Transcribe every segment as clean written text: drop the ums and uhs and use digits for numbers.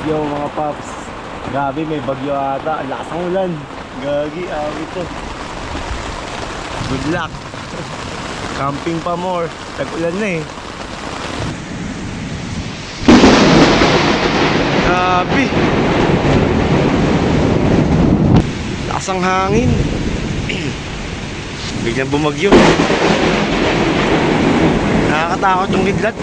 Yo mga paps, grabe may bagyo ata, ang lakas ng ulan. Gagi, awit to. Good luck. Camping pa more, tag-ulan na eh. Grabe. Lakas ang hangin. Biglang bumagyo. Nakakatakot yung kidlat.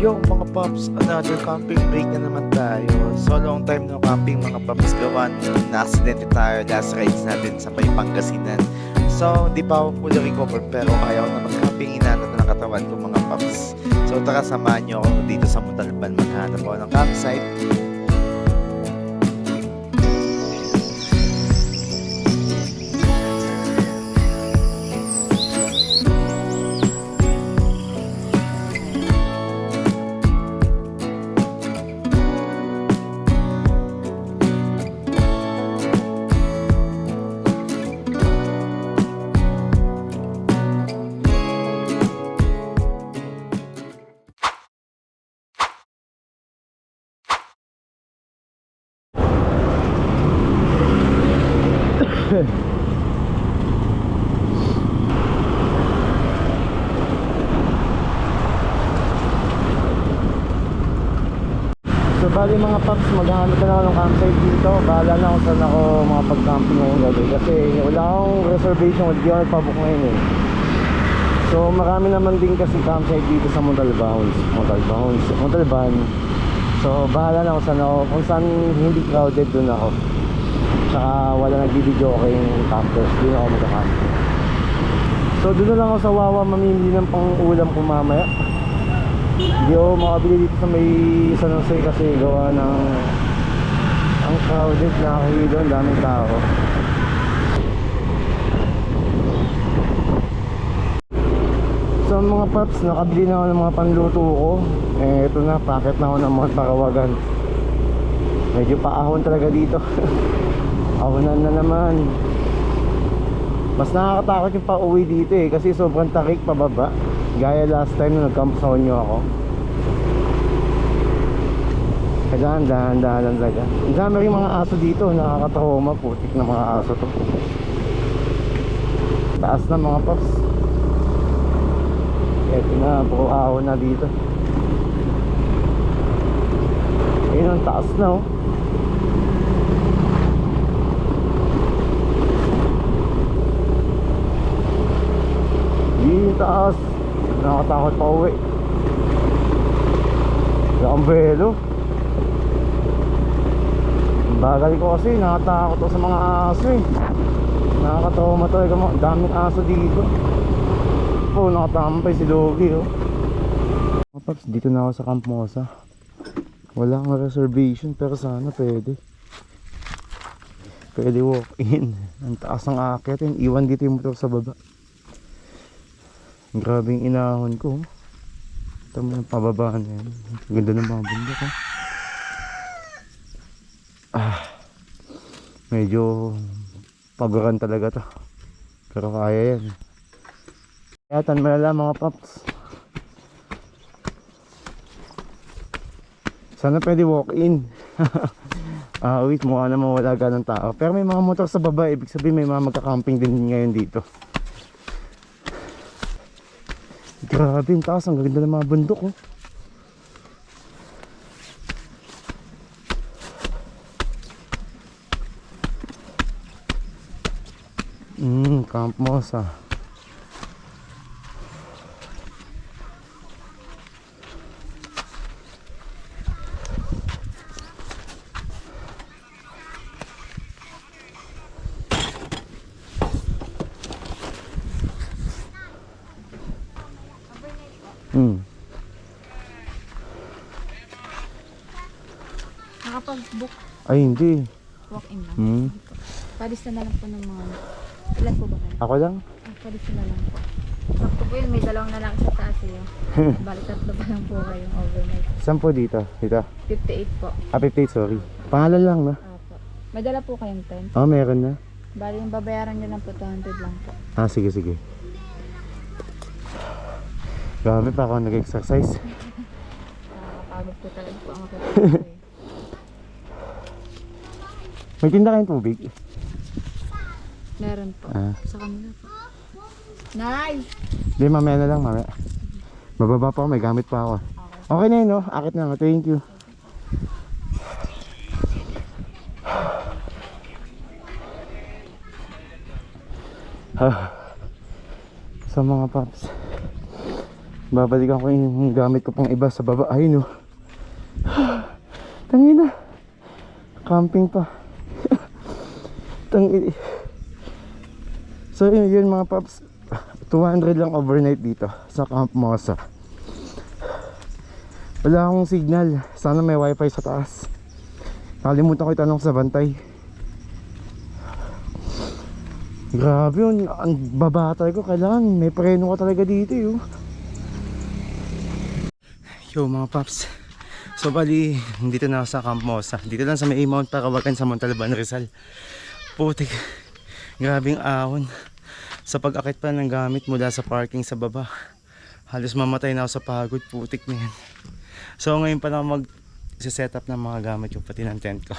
Yo mga paps, another camping break na naman tayo. So long time no camping mga paps, gawan na-accidente tayo last rides natin sa may Pangasinan. So hindi pa ako fully recover pero kaya ko na mag-camping, inanod na ng katawan ko mga paps. So tara samahan nyo ako dito sa Montalban, maghanap ako ng campsite. So bali mga paps, maghahanap na ako ng campsite dito. Bahala na kung saan ako makapag-camping ngayong gabi. Kasi wala akong reservation, hindi ako nagpabook ngayon eh. So marami naman din kasi campsite dito sa Montalban. So bahala na kung saan hindi crowded, dun ako. Tsaka wala nagbibideo ko yung campers, dun ako magka-camping. So dun na lang ako sa Wawa mamimili ng pang-ulam ko mamaya. Hindi ako makabili dito sa may San Jose kasi gawa ng ang crowded, nakakahili doon, daming tao. So mga paps, nakabili na ako ng mga panluto ko. Ito na, packet na ako ng mga Parawagan. Medyo paahon talaga dito. Ahonan na naman. Mas nakakatakot yung pa-uwi dito eh, kasi sobrang tarik pababa. Gaya last time na nag-camp sa Onyo ako. Dahan-dahan talaga. Ang dami rin mga aso dito, nakakatrauma, putik na mga aso to. Taas na mga paps. Ito na, puro ahon na dito. Ayun ang taas na oh. Yung taas, nakakatakot pa uwi. Yung umbrelo. Bagal ko kasi, nakatakot ako sa mga aso eh. Nakakatrauma talaga mo, daming aso dito. Oh, nakatampay si Logi oh. Mga paps, dito na ako sa Camp Mosa. Wala akong reservation pero sana pwede walk in. Ang taas ng aakyat, iwan dito yung motor sa baba. Grabing inahon ko. Ito mo yung pababa na yan. Ganda ng mga bundok oh. Medyo paguran talaga to. Pero kaya yan. Kayatan malala mga paps. Sana pwede walk in. Wait, mukha naman wala ganang tao. Pero may mga motor sa baba, ibig sabihin may mga magka-camping din ngayon dito. Grabe yung taas, ang ganda ng mga bundok oh. Camp Mosa. Nakapag-book Ay hindi. walk-in lang. Palista na lang po ng mga... Ilan po ba kayo? Ako lang. Palista na lang po. Sakto po yun, may dalawang na lang sa taas yun. Balik tatlo pa lang po kayong overnight. Saan po dito? Dito? 58 po. 58, sorry. Pangalan lang na. Opo. May dala po kayong tent. Meron na. Bali yung babayaran nyo lang po 200 lang po. Sige. Grabe pa ako nag-exercise. Pagod po talaga po ang makikita eh. May tinda kayong tubig? Meron po. Ah. Sa kanila po. Nay! Hindi, mamaya na lang, mamaya. Bababa pa ako, may gamit pa ako. Okay na yun, no? Akit na ako. Thank you. Sa mga paps, babalikan ko yung gamit ko pang iba sa baba. Ay, no. Tangina. Camping pa. Tangina. So yun mga paps, 200 lang overnight dito sa Camp Mosa. Wala akong signal. Sana may wifi sa taas. Nakalimutan ko itanong sa bantay. Grabe yun. Ang babatay ko. Kailangan may preno ka talaga dito yun. Yo mga paps, so bali dito na ako sa Camp Mosa. Dito lang sa may Mount Parawagan sa Montalban, Rizal. Putik, grabing ahon. Sa pag-akit pa ng gamit mula sa parking sa baba, halos mamatay na ako sa pagod. Putik na yan. So ngayon pa lang mag-set up ng mga gamit yung pati ng tent ko.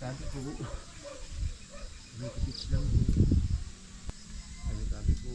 Tabi po. Nakikits lang po. Tabi po.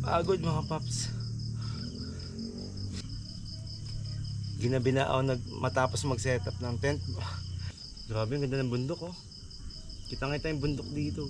Pagod mga paps. Ginabi na ako matapos mag-setup ng tent. Grabe, ang ganda ng bundok oh. Kitang-kita yung bundok dito.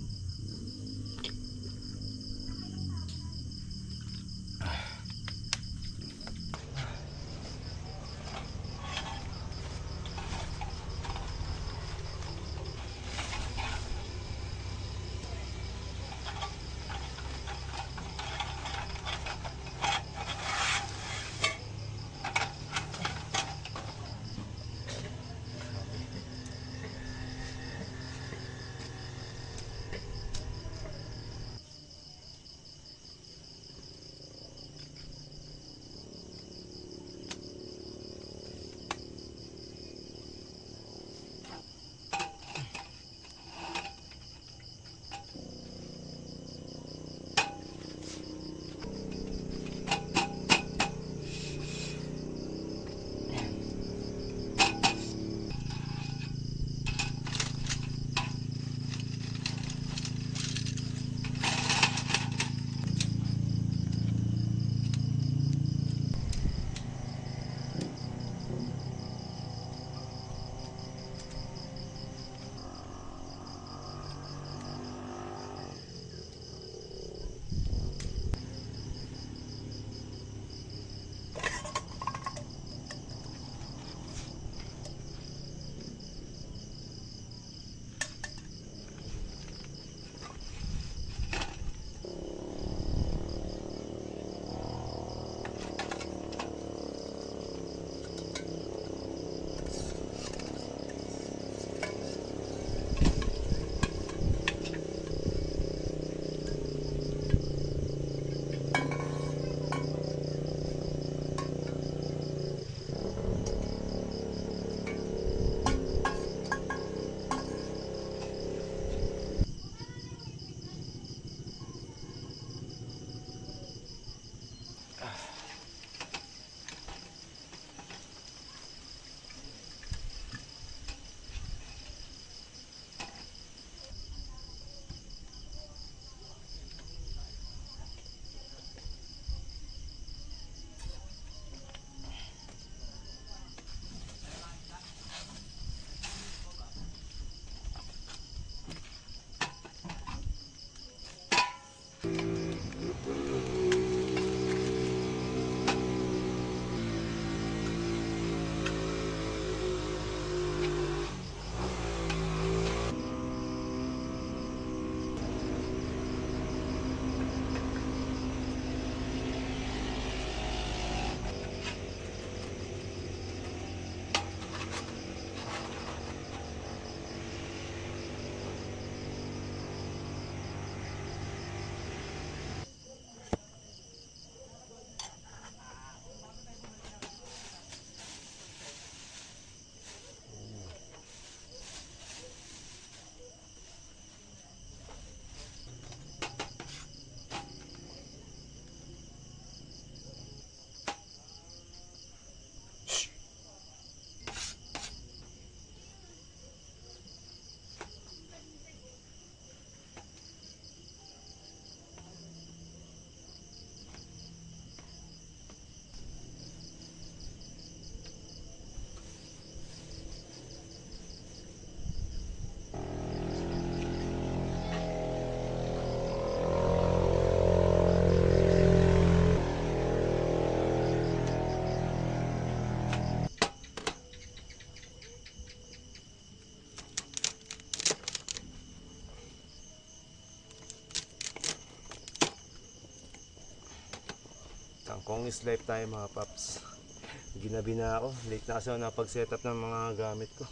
Kangkong is life tayo mga paps. Ginabi na ako. Late na kasi ako napag-setup ng mga gamit ko.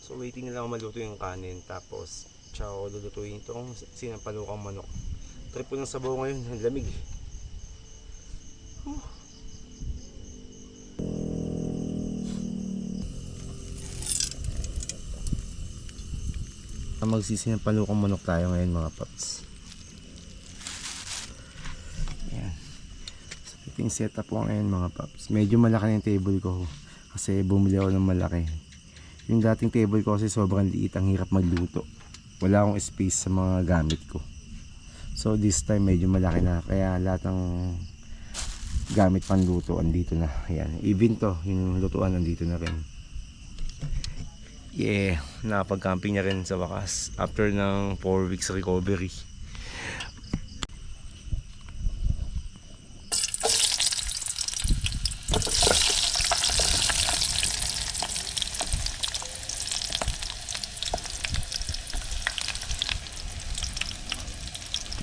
So waiting na lang ako maluto yung kanin. Tapos tsaka ako lulutuin itong sinampalukang manok. Trip ko ng sabaw ngayon. Ang lamig. Magsisinampalukang manok tayo ngayon mga paps. Ayan. So ito yung setup ko ngayon mga paps. Medyo malaki na yung table ko. Kasi bumili ako ng malaki. Yung dating table ko kasi sobrang liit. Ang hirap magluto. Wala akong space sa mga gamit ko. So this time medyo malaki na. Kaya lahat ng gamit panluto andito na. Ayan. Even to, yung lutuan andito na rin. Yeah, nakapag-camping na rin sa wakas after ng 4 weeks recovery.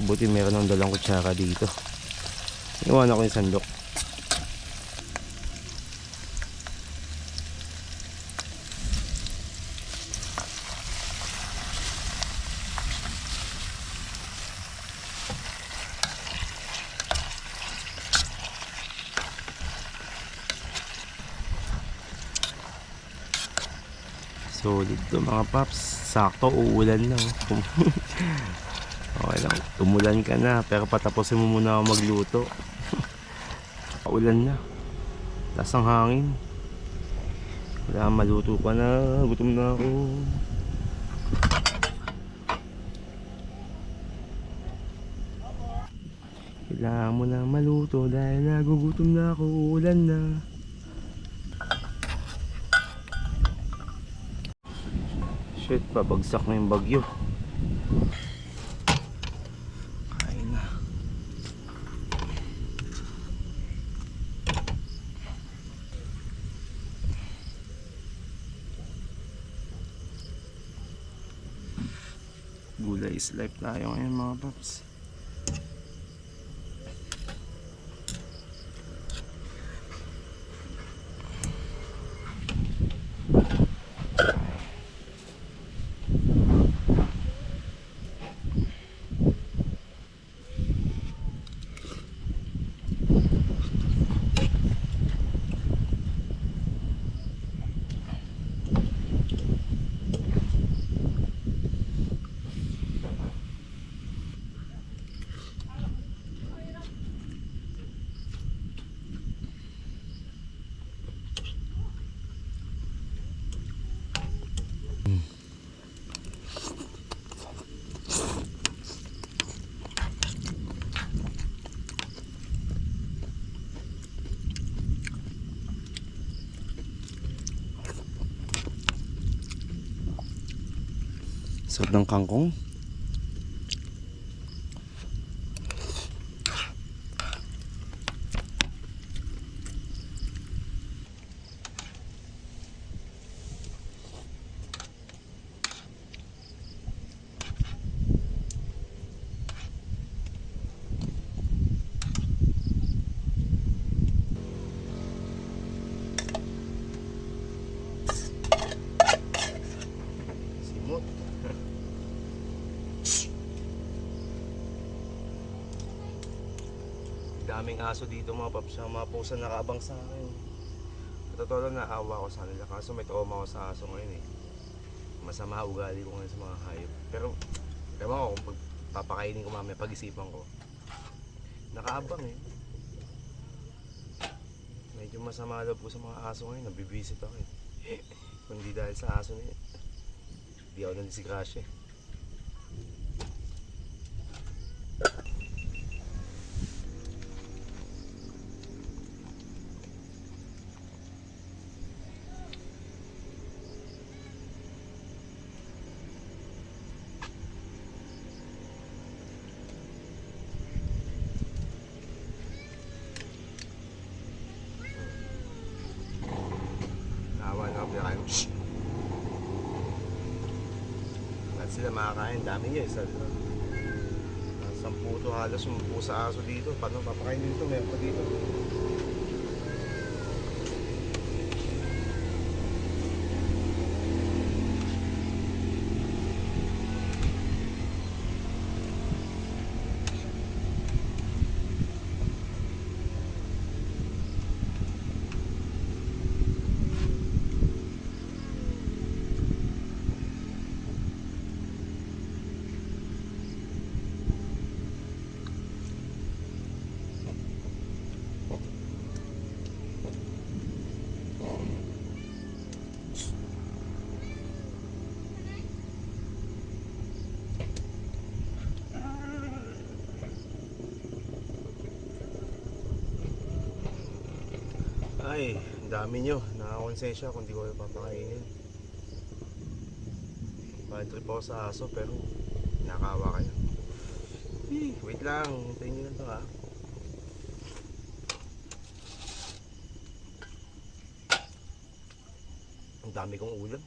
Buti meron ng dalang kutsara dito. Iwan ako yung sandok. Solid to mga paps. Sakto uulan na. Okay lang. Tumulan ka na. Pero patapusin mo muna ako magluto. Paulan na. Taas ang hangin. Wala maluto pa na. Gutom na ako. Kailangan mo na maluto dahil nagugutom na ako. Uulan na. Shit, pabagsak na yung bagyo. Kain na. Gulay is life tayo ngayon mga paps. Sarap ng kangkong. Simot. Daming aso dito mga paps, mga pusa nakaabang sa akin. Totoo lang, naawa ko sa kanila kaso may trauma ko sa aso ngayon eh. Masama ugali ko ngayon sa mga hayop. Pero ewan ko kung papakainin ko mamaya, pag-isipan ko. Nakaabang eh. Medyo masama daw po sa mga aso ngayon, nabibisit ako eh. Kundi dahil sa aso na yun, di ako nadisgrasya eh. Nawa na ako pinakain. sila makakain. Dami nyo, isa. 10 to halos yung pusa aso dito. Paano papakain dito? Meron pa dito. Ay, ang dami nyo. Nakakonsensya kung di ko papakainin. Bad trip ako sa aso pero nakawa kayo. Wait lang, hintayin nyo lang to ha. Ang dami kong ulam.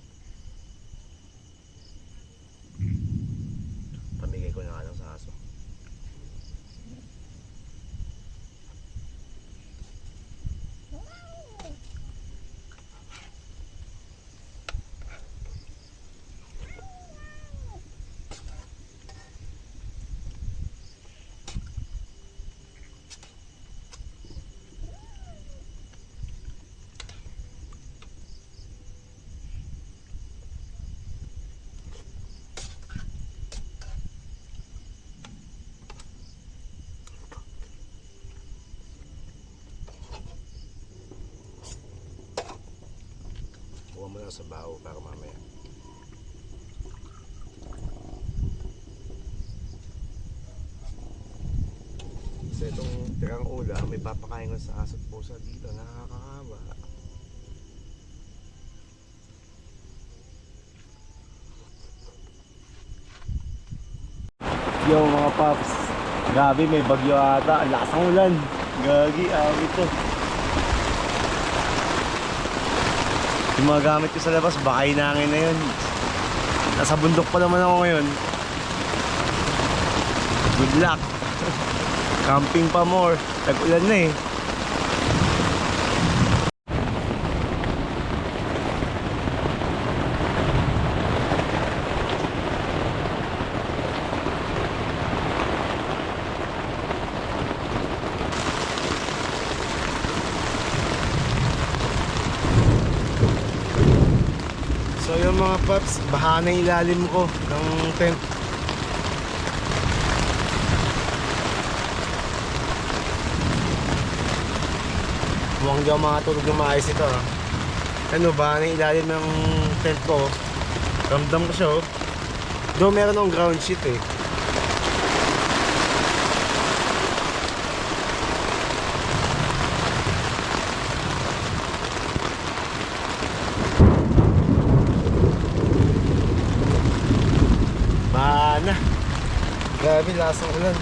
Pamigay ko na nga lang sa aso. Kuha mo na sa bao para mamaya. Kasi itong tirang ulam, may papakain ko sa aso at pusa dito. Nakakakawa. Yo mga paps, grabe may bagyo ata. Ang lakas ng ulan. Gagi, awit to. Yung mga gamit ko sa labas, baka inangin na yun. Nasa bundok pa naman ako ngayon. Good luck. Camping pa more. Tag-ulan na eh. So yung mga paps, baha na yung ilalim ko ng tent. Mukhang di ako makatulog na maayos ito ha. Ano, baha na yung ilalim ng tent ko. Ramdam ko siya oh. Doon meron akong ground sheet eh. Na. Grabe, lasang ulan.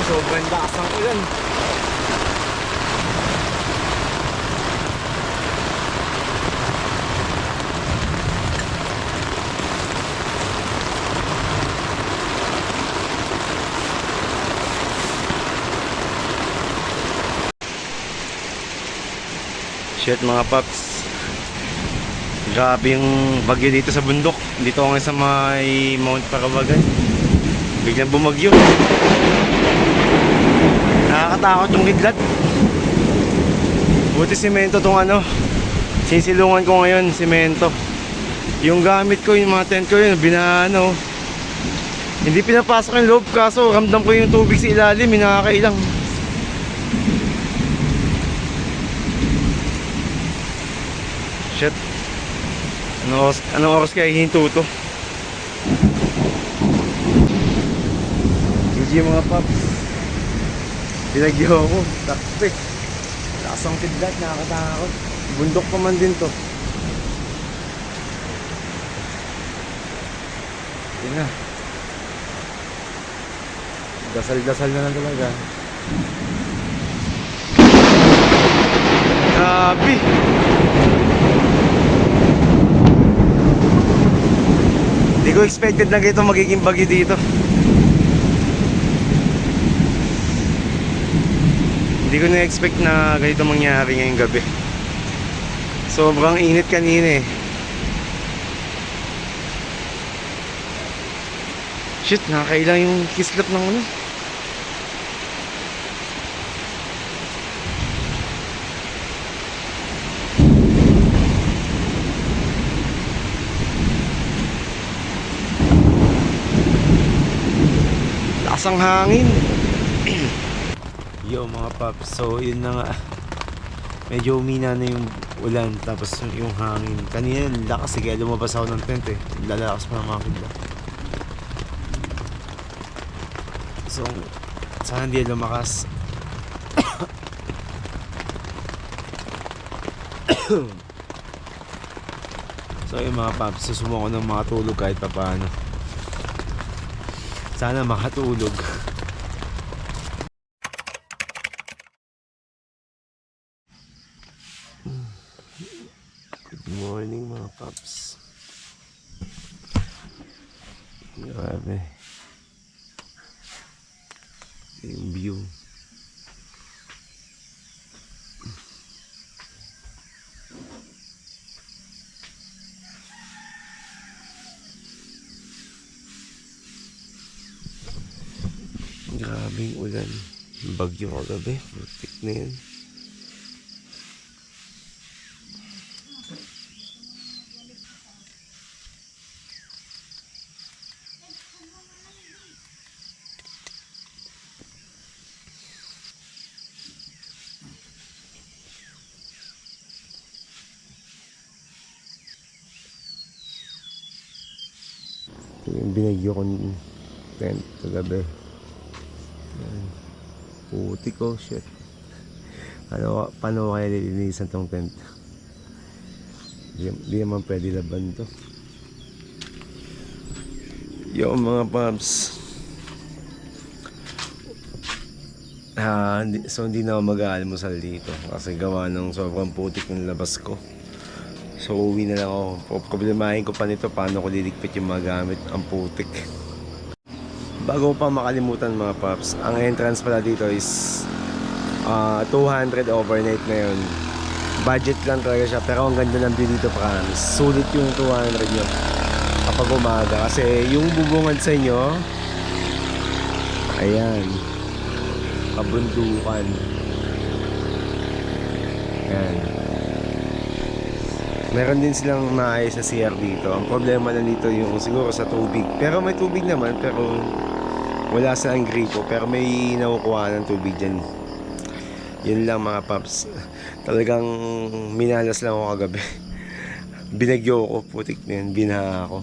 Sobrang lakas ng ulan. Shit mga paps, grabe yung bagyo dito sa bundok. Dito ako ngayon sa may Mount Parawagan. Biglang bumagyo. Nakakatakot yung kidlat. Buti simento tong ano, sisilungan ko ngayon, simento. Yung gamit ko, yung mga tent ko yun, binaano. Hindi pinapasok yung loob kaso ramdam ko yung tubig sa ilalim, nakakailang. Shit. Anong oras kaya hihinto to? mga paps. Binagyo ako. Takpe. Lasang kidlat, nakakatakot. Bundok pa man din to. Yun na. Dasal-dasal na lang talaga. Grabe. Hindi ko expected na ganito magiging bagyo dito. Hindi ko na-expect na ganito mangyari ngayong gabi. Sobrang init kanina eh. Shit, nakakailang yung kislap ng ano. Lasang hangin. Yo mga paps, so yun na nga. Medyo umina na yung ulan, tapos yung hangin. Kanina lakas, sige, lumabas ako ng tent eh. Lalakas pa ng mga kidlat. So, sana hindi lumakas. So yung mga paps, susumo ko ng mga tulog kahit pa paano. Sana makatulog. Good morning mga paps. Grabe. Yung view. Grabing ulan. Bagyo kagabi. Putik na yan. Ito yung binagyo kong tent kagabi. Yan. Putik ko, shit. Ano, paano kaya lilinisan tong tent? Di naman pwede laban to. Yo mga paps. So hindi na ako mag-aalmusal dito kasi gawa ng sobrang putik ng labas ko. So uwi na lang ako. Problemahin ko pa nito paano ko liligpit yung mga gamit. Ang putik. Bago pa makalimutan mga paps, ang entrance pala dito is 200 overnight na yun. Budget lang talaga siya, pero ang ganda ng view dito, promise. Sulit yung 200 nyo kapag umaga. Kasi yung bubungad sa inyo, ayan, kabundukan. Ayan. Meron din silang maayos sa CR dito. Ang problema lang dito yung siguro sa tubig. Pero may tubig naman, pero wala silang gripo. Pero may nakukuha ng tubig dyan. Yun lang mga paps. Talagang minalas lang ako kagabi. Binagyo ko, putik na yun, binaha ako.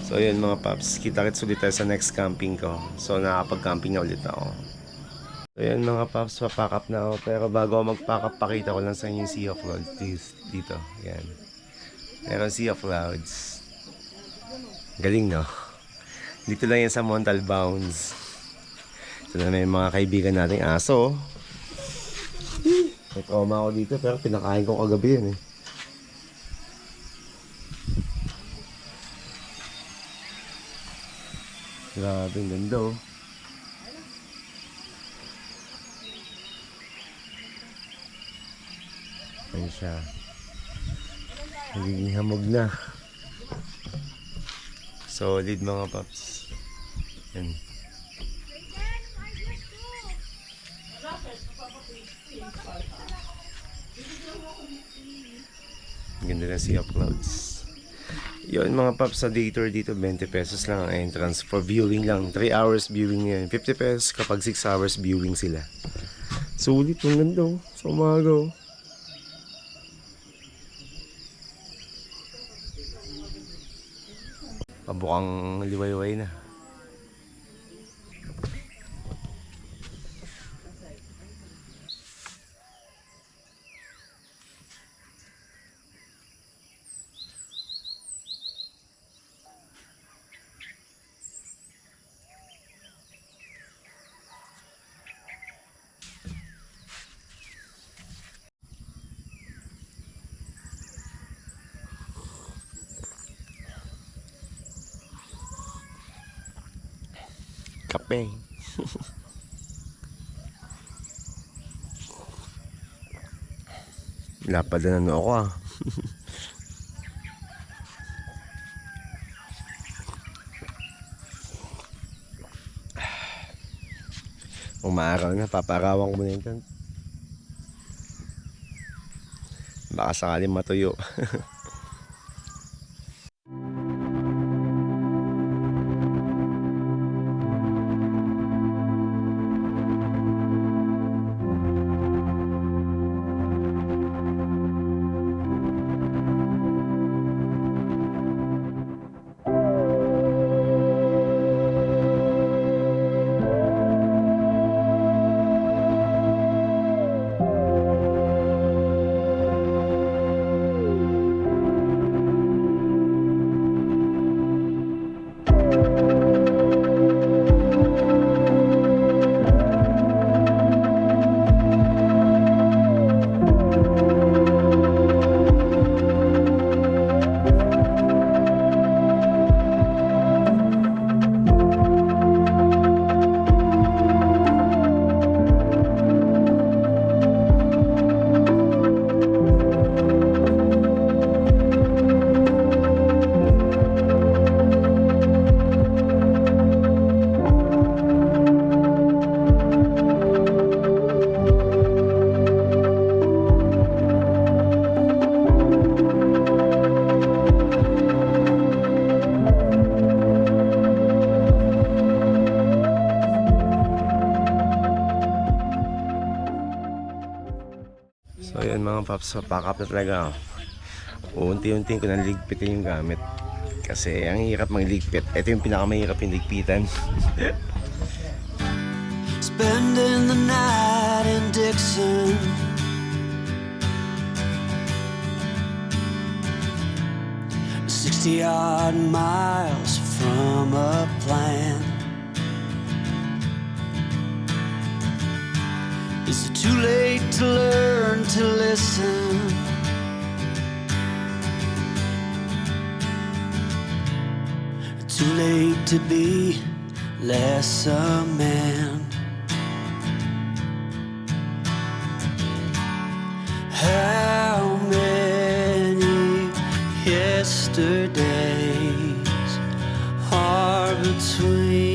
So yun mga paps, kita-kits ulit tayo sa next camping ko. So nakapag-camping na ulit ako. So yun mga paps, papack up na ako. Pero bago ako mag-pack up, pakita ko lang sa inyo yung Sea of Clouds dito. Yan. Meron Sea of Clouds. Galing no? Dito lang yan sa Montalbounds. Ito na may mga kaibigan nating aso. May trauma ako dito pero pinakain ko kagabi yun eh. Grabe ang ganda oh. Ayun siya. Nagiging hamog na. Solid mga paps. Yan. Ganda na Sea of Clouds. Yun mga paps, sa day tour dito 20 pesos lang ang entrance for viewing lang. 3 hours viewing yan. 50 pesos kapag 6 hours viewing sila. Sulit yung ganda oh. Sa umaga oh. Pabukang liwayway na. Kape. Lapad na ano ako ah. Umaaraw na, paparawan ko muna yun dyan. Baka sakaling matuyo. So yun mga paps, pack up na talaga ako. Unti-unti ko nang ligpitin yung gamit. Kasi ang hirap magligpit. Ito yung pinakamahirap yung ligpitan. Spending the night in Dixon, 60-odd miles from a plan. Is it too late to learn to listen? Too late to be less a man? How many yesterdays are between